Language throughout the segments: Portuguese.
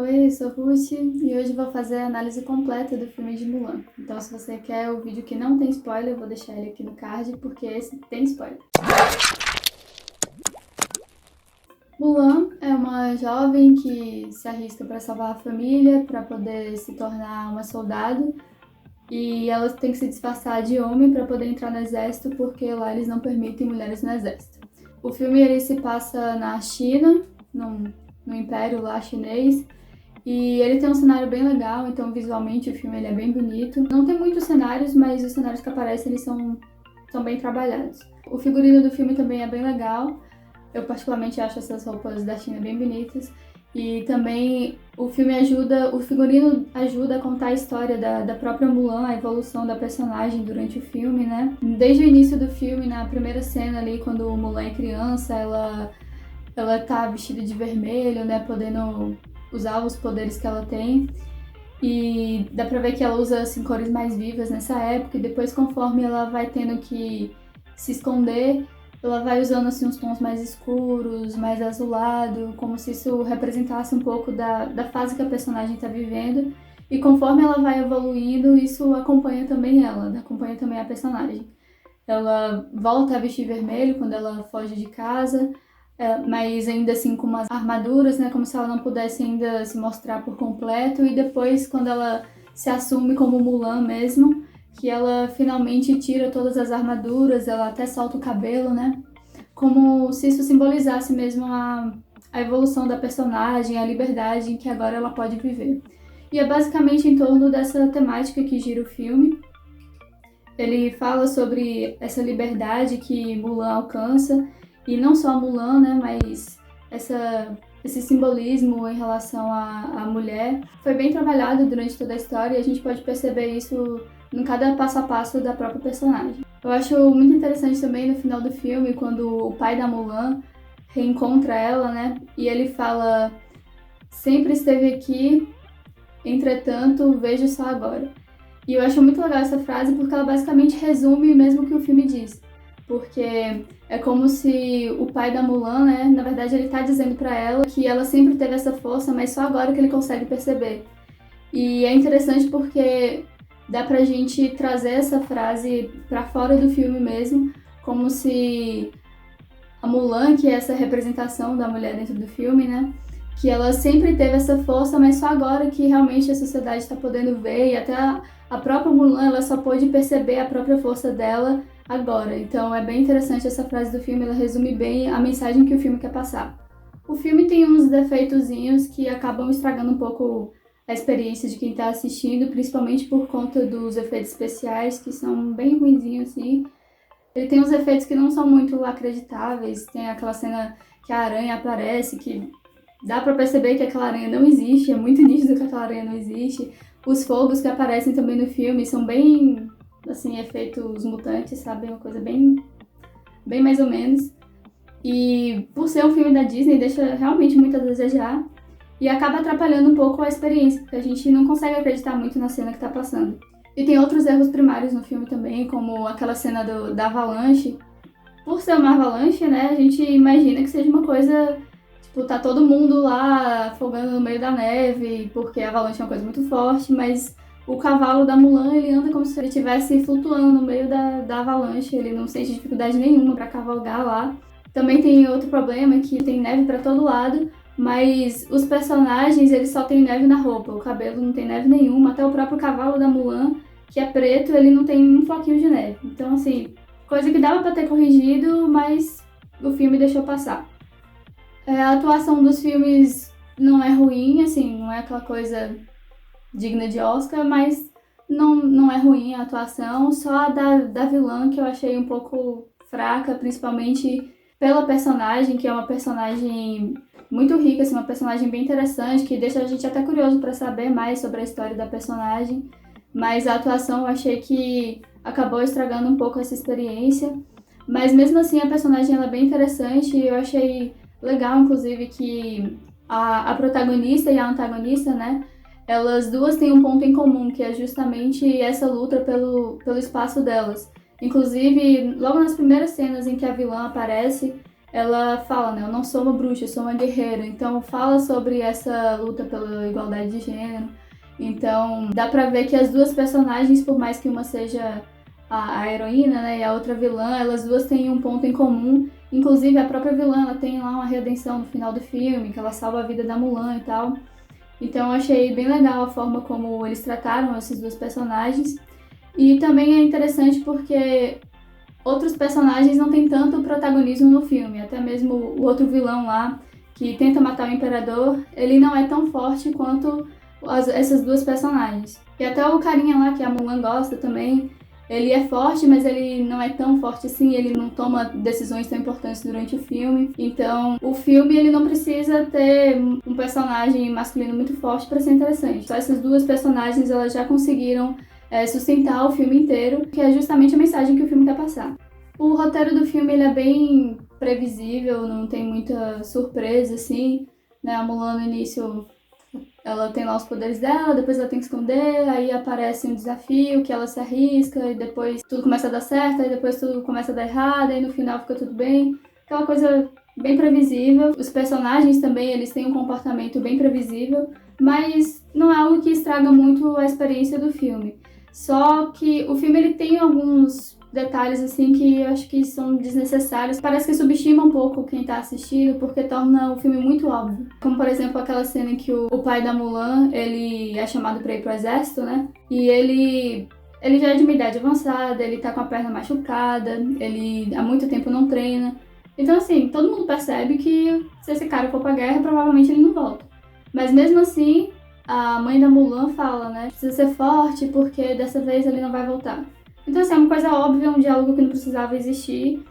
Oi, eu sou Ruth e hoje vou fazer a análise completa do filme de Mulan. Então, se você quer o vídeo que não tem spoiler, eu vou deixar ele aqui no card, porque esse tem spoiler. Mulan é uma jovem que se arrisca para salvar a família, para poder se tornar uma soldado, e ela tem que se disfarçar de homem para poder entrar no exército, porque lá eles não permitem mulheres no exército. O filme ele se passa na China, no Império lá chinês, e ele tem um cenário bem legal, então visualmente o filme ele é bem bonito. Não tem muitos cenários, mas os cenários que aparecem eles são bem trabalhados. O figurino do filme também é bem legal. Eu particularmente acho essas roupas da China bem bonitas. E também o figurino ajuda a contar a história da própria Mulan, a evolução da personagem durante o filme, né? Desde o início do filme, na primeira cena ali, quando Mulan é criança, ela tá vestida de vermelho, né? Podendo usar os poderes que ela tem. E dá pra ver que ela usa assim, cores mais vivas nessa época, e depois, conforme ela vai tendo que se esconder, ela vai usando assim, uns tons mais escuros, mais azulado, como se isso representasse um pouco da fase que a personagem está vivendo. E conforme ela vai evoluindo, isso acompanha também ela, né? Acompanha também a personagem. Ela volta a vestir vermelho quando ela foge de casa, mas ainda assim com umas armaduras, né? Como se ela não pudesse ainda se mostrar por completo. E depois, quando ela se assume como Mulan mesmo, que ela finalmente tira todas as armaduras, ela até solta o cabelo, né? Como se isso simbolizasse mesmo a evolução da personagem, a liberdade em que agora ela pode viver. E é basicamente em torno dessa temática que gira o filme. Ele fala sobre essa liberdade que Mulan alcança, e não só a Mulan, né, mas esse simbolismo em relação à mulher foi bem trabalhado durante toda a história, e a gente pode perceber isso em cada passo a passo da própria personagem. Eu acho muito interessante também no final do filme, quando o pai da Mulan reencontra ela, né, e ele fala: "Sempre esteve aqui, entretanto, vejo só agora". E eu acho muito legal essa frase porque ela basicamente resume mesmo o que o filme diz. Porque é como se o pai da Mulan, né, na verdade ele tá dizendo pra ela que ela sempre teve essa força, mas só agora que ele consegue perceber. E é interessante porque dá pra gente trazer essa frase pra fora do filme mesmo, como se a Mulan, que é essa representação da mulher dentro do filme, né, que ela sempre teve essa força, mas só agora que realmente a sociedade está podendo ver, e até a própria Mulan ela só pôde perceber a própria força dela agora. Então é bem interessante essa frase do filme, ela resume bem a mensagem que o filme quer passar. O filme tem uns defeitozinhos que acabam estragando um pouco a experiência de quem está assistindo, principalmente por conta dos efeitos especiais, que são bem ruinzinhos, assim. Ele tem uns efeitos que não são muito acreditáveis, tem aquela cena que a aranha aparece, que dá pra perceber que aquela aranha não existe, é muito nítido que aquela aranha não existe. Os fogos que aparecem também no filme são bem, assim, efeitos mutantes, sabe? Uma coisa bem mais ou menos. E por ser um filme da Disney, deixa realmente muito a desejar. E acaba atrapalhando um pouco a experiência, porque a gente não consegue acreditar muito na cena que tá passando. E tem outros erros primários no filme também, como aquela cena da avalanche. Por ser uma avalanche, né, a gente imagina que seja uma coisa... Tipo, tá todo mundo lá afogando no meio da neve, porque a avalanche é uma coisa muito forte, mas o cavalo da Mulan, ele anda como se ele estivesse flutuando no meio da avalanche, ele não sente dificuldade nenhuma pra cavalgar lá. Também tem outro problema, que tem neve pra todo lado, mas os personagens, eles só têm neve na roupa, o cabelo não tem neve nenhuma, até o próprio cavalo da Mulan, que é preto, ele não tem um floquinho de neve. Então, assim, coisa que dava pra ter corrigido, mas o filme deixou passar. A atuação dos filmes não é ruim, assim, não é aquela coisa digna de Oscar, mas não é ruim a atuação, só a da vilã que eu achei um pouco fraca, principalmente pela personagem, que é uma personagem muito rica, assim, uma personagem bem interessante, que deixa a gente até curioso para saber mais sobre a história da personagem, mas a atuação eu achei que acabou estragando um pouco essa experiência, mas mesmo assim a personagem ela é bem interessante, e eu achei legal, inclusive, que a protagonista e a antagonista, né, elas duas têm um ponto em comum, que é justamente essa luta pelo espaço delas. Inclusive, logo nas primeiras cenas em que a vilã aparece, ela fala, né, eu não sou uma bruxa, eu sou uma guerreira. Então fala sobre essa luta pela igualdade de gênero. Então dá pra ver que as duas personagens, por mais que uma seja a heroína, né, e a outra vilã, elas duas têm um ponto em comum. Inclusive a própria vilã, ela tem lá uma redenção no final do filme, que ela salva a vida da Mulan e tal. Então eu achei bem legal a forma como eles trataram esses dois personagens. E também é interessante porque outros personagens não têm tanto protagonismo no filme. Até mesmo o outro vilão lá, que tenta matar o imperador, ele não é tão forte quanto essas duas personagens. E até o carinha lá, que a Mulan gosta também, ele é forte, mas ele não é tão forte assim, ele não toma decisões tão importantes durante o filme. Então, o filme ele não precisa ter um personagem masculino muito forte para ser interessante. Só essas duas personagens elas já conseguiram sustentar o filme inteiro, que é justamente a mensagem que o filme quer passar. O roteiro do filme ele é bem previsível, não tem muita surpresa assim, né? A Mulan no início ela tem lá os poderes dela, depois ela tem que esconder, aí aparece um desafio que ela se arrisca e depois tudo começa a dar certo, aí depois tudo começa a dar errado, aí no final fica tudo bem. Aquela coisa bem previsível. Os personagens também, eles têm um comportamento bem previsível, mas não é algo que estraga muito a experiência do filme. Só que o filme ele tem alguns detalhes assim que eu acho que são desnecessários. Parece que subestima um pouco quem tá assistindo, porque torna o filme muito óbvio. Como, por exemplo, aquela cena em que o pai da Mulan, ele é chamado pra ir pro exército, né? E ele já é de uma idade avançada, ele tá com a perna machucada, ele há muito tempo não treina. Então, assim, todo mundo percebe que se esse cara for pra guerra, provavelmente ele não volta. Mas mesmo assim, a mãe da Mulan fala, né? Precisa ser forte porque dessa vez ele não vai voltar. Então, assim, é uma coisa óbvia, um diálogo que não precisava existir.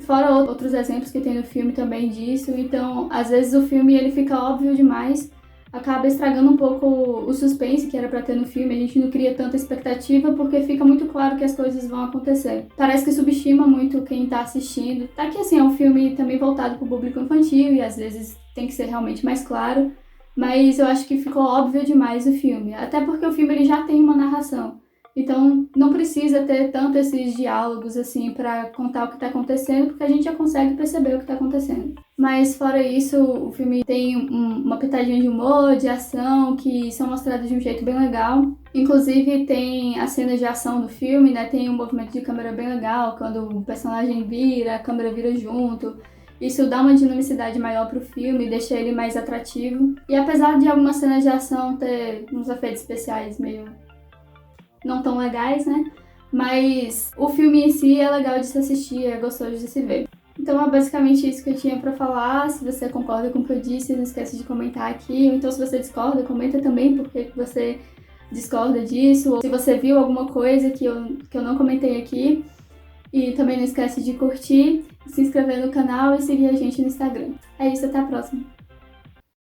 Fora outros exemplos que tem no filme também disso. Então, às vezes o filme ele fica óbvio demais, acaba estragando um pouco o suspense que era pra ter no filme. A gente não cria tanta expectativa porque fica muito claro que as coisas vão acontecer. Parece que subestima muito quem tá assistindo. Tá que, assim, é um filme também voltado pro público infantil e às vezes tem que ser realmente mais claro. Mas eu acho que ficou óbvio demais o filme. Até porque o filme ele já tem uma narração. Então, não precisa ter tanto esses diálogos, assim, pra contar o que tá acontecendo, porque a gente já consegue perceber o que tá acontecendo. Mas, fora isso, o filme tem uma pitadinha de humor, de ação, que são mostradas de um jeito bem legal. Inclusive, tem as cenas de ação do filme, né? Tem um movimento de câmera bem legal, quando o personagem vira, a câmera vira junto. Isso dá uma dinamicidade maior pro filme, deixa ele mais atrativo. E apesar de algumas cenas de ação ter uns efeitos especiais meio não tão legais, né? Mas o filme em si é legal de se assistir, é gostoso de se ver. Então é basicamente isso que eu tinha pra falar. Se você concorda com o que eu disse, não esquece de comentar aqui. Ou então se você discorda, comenta também porque você discorda disso. Ou se você viu alguma coisa que eu não comentei aqui. E também não esquece de curtir, se inscrever no canal e seguir a gente no Instagram. É isso, até a próxima!